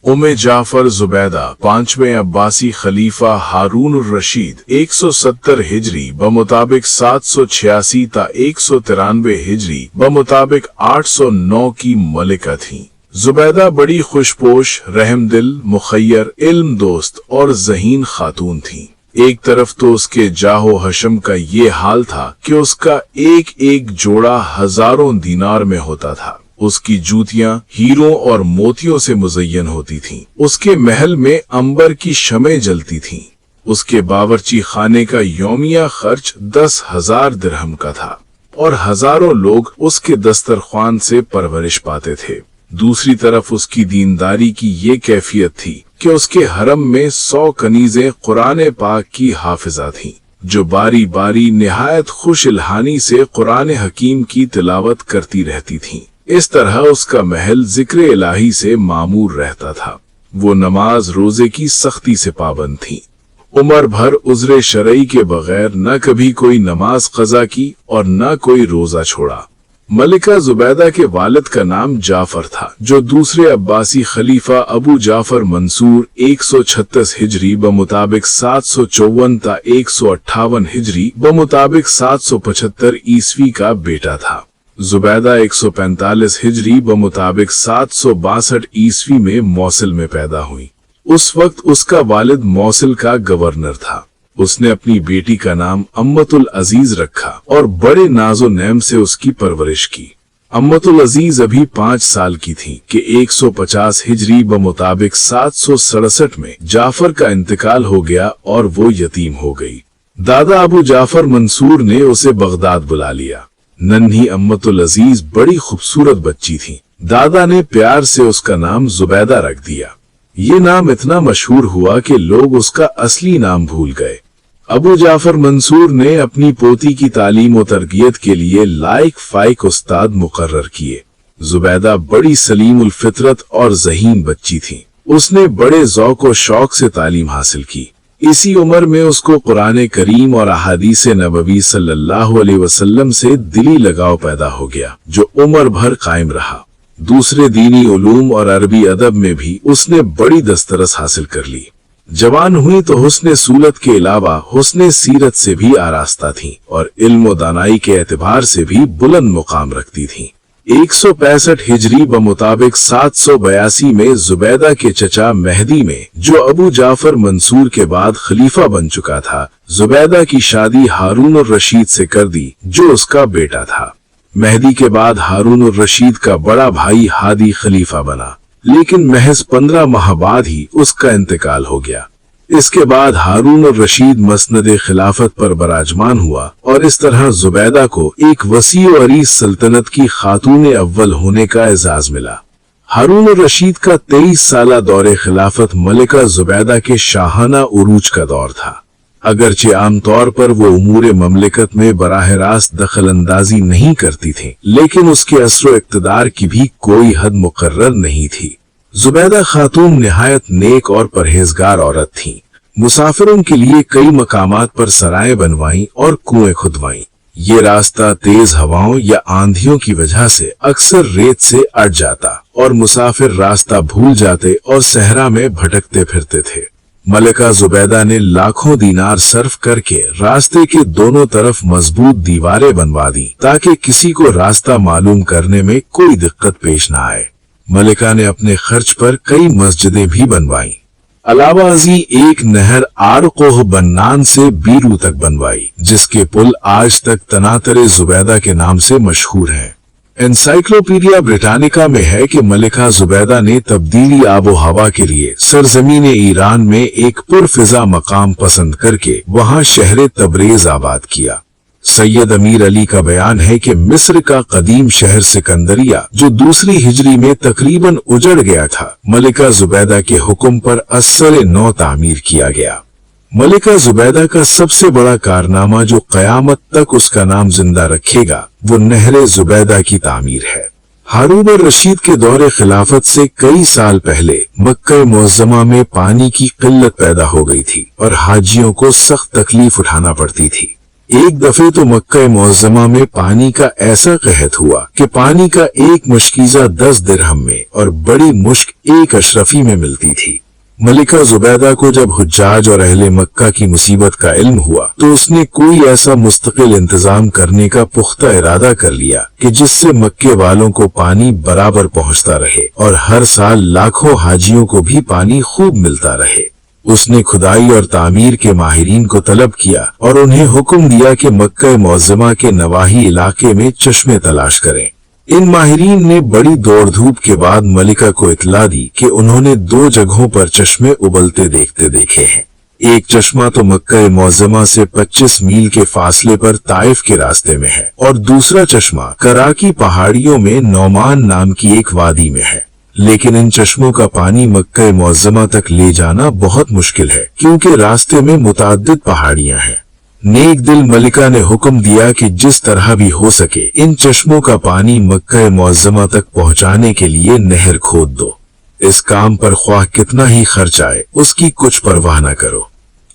उम्मे जाफर जुबैदा 5वें अब्बासी खलीफा हारून रशीद 170 हिजरी बमुताबिक 786 ता 193 हिजरी बमुताबिक 809 की मलिका थीं। जुबैदा बड़ी खुशपोश, रहमदिल, मुखय्यर, इल्म दोस्त और ज़हीन खातून थीं। एक तरफ तो उसके जाहो हशम का ये हाल था कि उसका एक एक जोड़ा हजारों दीनार में होता था। उसकी जूतियां हीरों और मोतियों से मुज़य्यन होती थीं। उसके महल में अंबर की शमें जलती थीं। उसके बावर्ची खाने का यौमिया खर्च 10,000 दिरहम का था और हजारों लोग उसके दस्तरख्वान से परवरिश पाते थे। दूसरी तरफ उसकी दीनदारी की ये कैफियत थी कि उसके हरम में 100 कनीजें कुरान पाक की हाफिजा थीं, जो बारी बारी निहायत खुश इल्हानी से कुरान हकीम की तिलावत करती रहती थीं। इस तरह उसका महल जिक्र इलाही से मामूर रहता था। वो नमाज रोजे की सख्ती से पाबंद थीं। उम्र भर उज़्र शरई के बगैर न कभी कोई नमाज कज़ा की और न कोई रोजा छोड़ा। मलिका जुबैदा के वालिद का नाम जाफर था, जो दूसरे अब्बासी खलीफा अबू जाफर मंसूर 136 हिजरी बमुताबिक 754 ता 158 हिजरी बमुताबिक 775 ईस्वी का बेटा था। जुबैदा 145 हिजरी बमुताबिक 762 ईस्वी में मौसिल में पैदा हुई। उस वक्त उसका वालिद मौसिल का गवर्नर था। उसने अपनी बेटी का नाम अम्मतुल अजीज रखा और बड़े नाजो नैम से उसकी परवरिश की। अम्मतुल अजीज अभी 5 साल की थी कि 150 हिजरी बमुताबिक 767 में जाफर का इंतकाल हो गया और वो यतीम हो गई। दादा अबू जाफर मंसूर ने उसे बगदाद बुला लिया। नन्ही अम्मतुल अजीज बड़ी खूबसूरत बच्ची थी। दादा ने प्यार से उसका नाम जुबैदा रख दिया। ये नाम इतना मशहूर हुआ कि लोग उसका असली नाम भूल गए। अबू जाफर मंसूर ने अपनी पोती की तालीम और तरबियत के लिए लायक फाइक उस्ताद मुकर्रर किए। जुबैदा बड़ी सलीमुल फितरत और ज़हीन बच्ची थी। उसने बड़े ज़ौक़ और शौक से तालीम हासिल की। इसी उम्र में उसको कुरान करीम और अहादीस नबवी सल्लल्लाहु अलैहि वसल्लम से दिली लगाव पैदा हो गया, जो उम्र भर कायम रहा। दूसरे दीनी उलूम और अरबी अदब में भी उसने बड़ी दस्तरस हासिल कर ली। जवान हुई तो हुस्ने सूरत के अलावा हुस्ने सीरत से भी आरास्ता थी और इल्म व दानाई के एतबार से भी बुलंद मुकाम रखती थी। 165 हिजरी बमुताबिक 782 में जुबैदा के चचा मेहदी में, जो अबू जाफर मंसूर के बाद खलीफा बन चुका था, जुबैदा की शादी हारून रशीद से कर दी, जो उसका बेटा था। मेहदी के बाद हारून रशीद का बड़ा भाई हादी खलीफा बना, लेकिन महज 15 माह बाद ही उसका इंतकाल हो गया। इसके बाद हारून रशीद मसनद खिलाफत पर बराजमान हुआ और इस तरह जुबैदा को एक वसी और अरीस सल्तनत की खातून अव्वल होने का एजाज मिला। हारून रशीद का 23 साला दौरे खिलाफत मलिका जुबैदा के शाहाना उरूज का दौर था। अगरचे आमतौर पर वो उमूर ममलिकत में बराह रास्त दखल अंदाजी नहीं करती थी, लेकिन उसके असर इक़्तिदार की भी कोई हद मुकर्रर नहीं थी। जुबैदा खातून निहायत नेक और परहेजगार औरत थी। मुसाफिरों के लिए कई मकामात पर सराय बनवाई और कुएं खुदवाई। ये रास्ता तेज हवाओं या आंधियों की वजह से अक्सर रेत से अट जाता और मुसाफिर रास्ता भूल जाते और सहरा में भटकते फिरते थे। मलिका जुबैदा ने लाखों दीनार सर्फ करके रास्ते के दोनों तरफ मजबूत दीवारें बनवा दी, ताकि किसी को रास्ता मालूम करने में कोई दिक्कत पेश न आए। मलिका ने अपने खर्च पर कई मस्जिदें भी बनवाई। अलावा अजी एक नहर आरकोह बन्नान से बीरू तक बनवाई, जिसके पुल आज तक तनातरे जुबैदा के नाम से मशहूर है। एनसाइक्लोपीडिया ब्रिटानिका में है कि मलिका जुबैदा ने तब्दीली आबो हवा के लिए सरजमीन ईरान में एक पुरफिजा मकाम पसंद करके वहां शहर तबरेज आबाद किया। सैयद अमीर अली का बयान है कि मिस्र का कदीम शहर सिकंदरिया, जो दूसरी हिजरी में तकरीबन उजड़ गया था, मलिका जुबैदा के हुक्म पर अस्सर नौ तामीर किया गया। मलिका जुबैदा का सबसे बड़ा कारनामा, जो कयामत तक उसका नाम जिंदा रखेगा, वो नहर जुबैदा की तामीर है। हारून रशीद के दौरे खिलाफत से कई साल पहले मक्का मुअज़्ज़मा में पानी की किल्लत पैदा हो गई थी और हाजियों को सख्त तकलीफ उठाना पड़ती थी। ایک दफे तो मक्का मुअज़्ज़मा में पानी का ऐसा कहत हुआ कि पानी का एक मुश्कीज़ा 10 दिरहम में और बड़ी मुश्क 1 अशरफी में मिलती थी। मलिका जुबैदा को जब हुज्जाज और अहले मक्का की मुसीबत का इल्म हुआ तो उसने कोई ऐसा मुस्तकिल इंतजाम करने का पुख्ता इरादा कर लिया कि जिससे मक्के वालों को पानी बराबर पहुंचता रहे और हर साल लाखों हाजियों को भी पानी खूब मिलता रहे। उसने खुदाई और तामीर के माहिरीन को तलब किया और उन्हें हुक्म दिया कि मक्का मुअज़्ज़मा के नवाही इलाके में चश्मे तलाश करें। इन माहिरीन ने बड़ी दौड़ धूप के बाद मलिका को इत्ला दी कि उन्होंने 2 जगहों पर चश्मे उबलते देखते देखे हैं। एक चश्मा तो मक्का मुअज़्ज़मा से 25 मील के फासले पर ताइफ के रास्ते में है और दूसरा चश्मा कराकी पहाड़ियों में नौमान नाम की एक वादी में है। लेकिन इन चश्मों का पानी मक्का मुअज़्ज़मा तक ले जाना बहुत मुश्किल है क्योंकि रास्ते में मुतअद्दिद पहाड़ियां हैं। नेक दिल मलिका ने हुक्म दिया कि जिस तरह भी हो सके इन चश्मों का पानी मक्का मुअज़्ज़मा तक पहुंचाने के लिए नहर खोद दो। इस काम पर ख्वाह कितना ही खर्च आए उसकी कुछ परवाह न करो।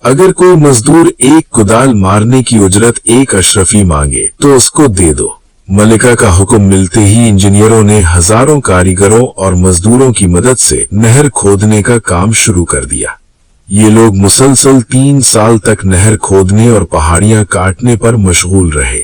अगर कोई मजदूर एक कुदाल मारने की उजरत 1 अशरफी मांगे तो उसको दे दो। मलिका का हुक्म मिलते ही इंजीनियरों ने हजारों कारीगरों और मजदूरों की मदद से नहर खोदने का काम शुरू कर दिया। ये लोग मुसलसल 3 साल तक नहर खोदने और पहाड़ियां काटने पर मशगूल रहे।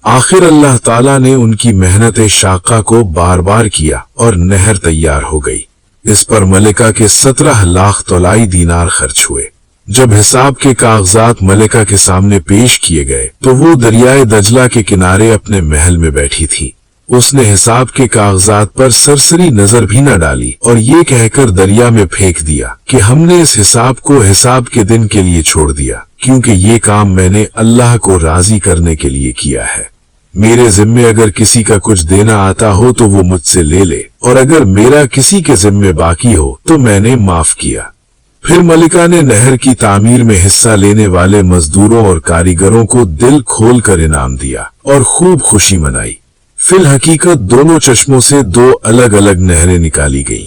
आखिर अल्लाह ताला ने उनकी मेहनत शाका को बार बार किया और नहर तैयार हो गई। इस पर मलिका के 17 लाख तोलाई दीनार खर्च हुए। जब हिसाब के कागजात मलिका के सामने पेश किए गए तो वो दरियाए दजला के किनारे अपने महल में बैठी थी। उसने हिसाब के कागजात पर सरसरी नजर भी न डाली और ये कहकर दरिया में फेंक दिया कि हमने इस हिसाब को हिसाब के दिन के लिए छोड़ दिया क्योंकि ये काम मैंने अल्लाह को राजी करने के लिए किया है। मेरे जिम्मे अगर किसी का कुछ देना आता हो तो वो मुझसे ले ले और अगर मेरा किसी के जिम्मे बाकी हो तो मैंने माफ किया। फिर मलिका ने नहर की तामीर में हिस्सा लेने वाले मजदूरों और कारीगरों को दिल खोल कर इनाम दिया और खूब खुशी मनाई। फिल हकीकत दोनों चश्मों से 2 अलग अलग नहरें निकाली गईं।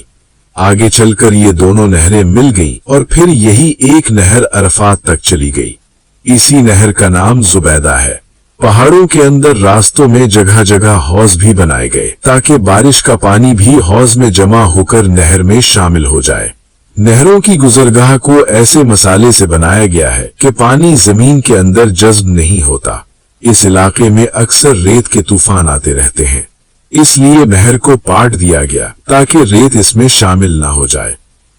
आगे चलकर ये दोनों नहरें मिल गईं और फिर यही एक नहर अरफात तक चली गई। इसी नहर का नाम जुबैदा है। पहाड़ों के अंदर रास्तों में जगह जगह हौज भी बनाए गए ताकि बारिश का पानी भी हौज में जमा होकर नहर में शामिल हो जाए। नहरों की गुजरगाह को ऐसे मसाले से बनाया गया है कि पानी जमीन के अंदर जज्ब नहीं होता। इस इलाके में अक्सर रेत के तूफान आते रहते हैं, इसलिए नहर को पाट दिया गया ताकि रेत इसमें शामिल ना हो जाए।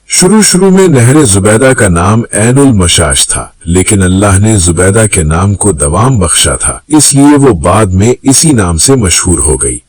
शुरू में नहर जुबैदा का नाम ऐनुल मशाश था, लेकिन अल्लाह ने जुबैदा के नाम को दवाम बख्शा था, इसलिए वो बाद में इसी नाम से मशहूर हो गई।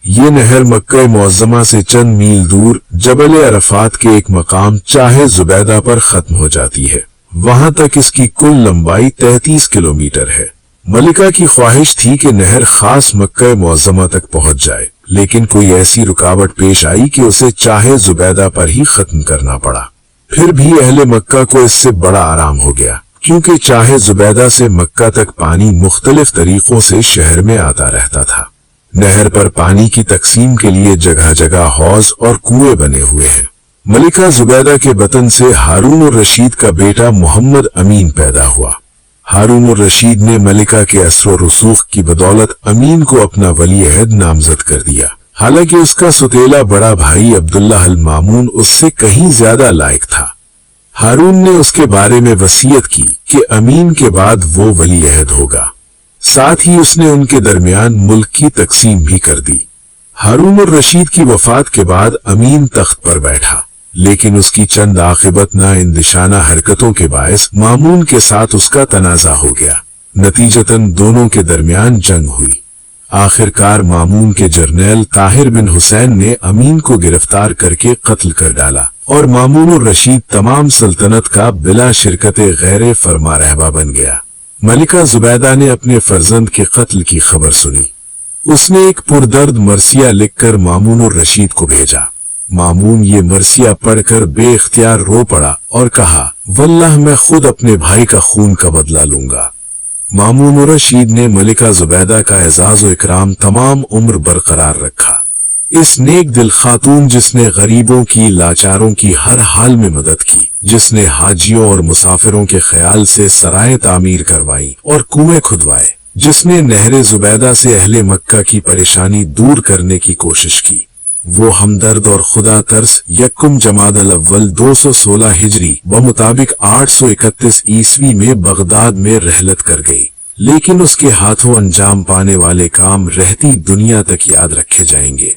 ये नहर मक्का मुअज़्ज़मा से चंद मील दूर जबल अरफात के एक मकाम चाहे जुबैदा पर खत्म हो जाती है। वहां तक इसकी कुल लंबाई 33 किलोमीटर है। मलिका की ख्वाहिश थी कि नहर खास मक्का मुअज़्ज़मा तक पहुंच जाए, लेकिन कोई ऐसी रुकावट पेश आई कि उसे चाहे जुबैदा पर ही खत्म करना पड़ा। फिर भी अहले मक्का को इससे बड़ा आराम हो गया, क्योंकि चाहे जुबैदा से मक्का तक पानी मुख्तलिफ तरीकों से शहर में आता रहता था। नहर पर पानी की तकसीम के लिए जगह जगह हौज और कुएं बने हुए हैं। मलिका जुबैदा के बतन से हारून और रशीद का बेटा मोहम्मद अमीन पैदा हुआ। हारून और रशीद ने मलिका के असर और रसूख की बदौलत अमीन को अपना वली अहद नामजद कर दिया। हालांकि उसका सुतेला बड़ा भाई अब्दुल्लाह अल मामून उससे कहीं ज्यादा लायक था। हारून ने उसके बारे में वसीयत की कि अमीन के बाद वो वली अहद होगा। साथ ही उसने उनके दरमियान मुल्क की तकसीम भी कर दी। हारून और रशीद की वफात के बाद अमीन तख्त पर बैठा, लेकिन उसकी चंद आखिबत नाइंदिशाना हरकतों के बायस मामून के साथ उसका तनाजा हो गया। नतीजतन दोनों के दरमियान जंग हुई। आखिरकार मामून के जर्नैल ताहिर बिन हुसैन ने अमीन को गिरफ्तार करके कत्ल कर डाला और मामून और रशीद तमाम सल्तनत का बिला शिरकत गैर फरमा रहबा बन गया। मलिका जुबैदा ने अपने फर्जंद के कत्ल की खबर सुनी। उसने एक पुरदर्द मरसिया लिखकर मामून और रशीद को भेजा। मामून ये मरसिया पढ़कर बेइख्तियार रो पड़ा और कहा, वल्लाह मैं खुद अपने भाई का खून का बदला लूंगा। मामून और रशीद ने मलिका जुबैदा का एजाज और इकराम तमाम उम्र बरकरार रखा। इस नेक दिल खातून जिसने गरीबों की, लाचारों की हर हाल में मदद की, जिसने हाजियों और मुसाफिरों के ख्याल से सराय तामीर करवाई और कुएं खुदवाए, جس نے نہر زبیدہ سے اہل مکہ کی پریشانی دور کرنے کی کوشش کی۔ وہ ہمدرد اور خدا ترس یکم جمادی الاول 216 ہجری بمطابق 831 عیسوی میں بغداد میں رحلت کر گئی، لیکن اس کے ہاتھوں انجام پانے والے کام رہتی دنیا تک یاد رکھے جائیں گے۔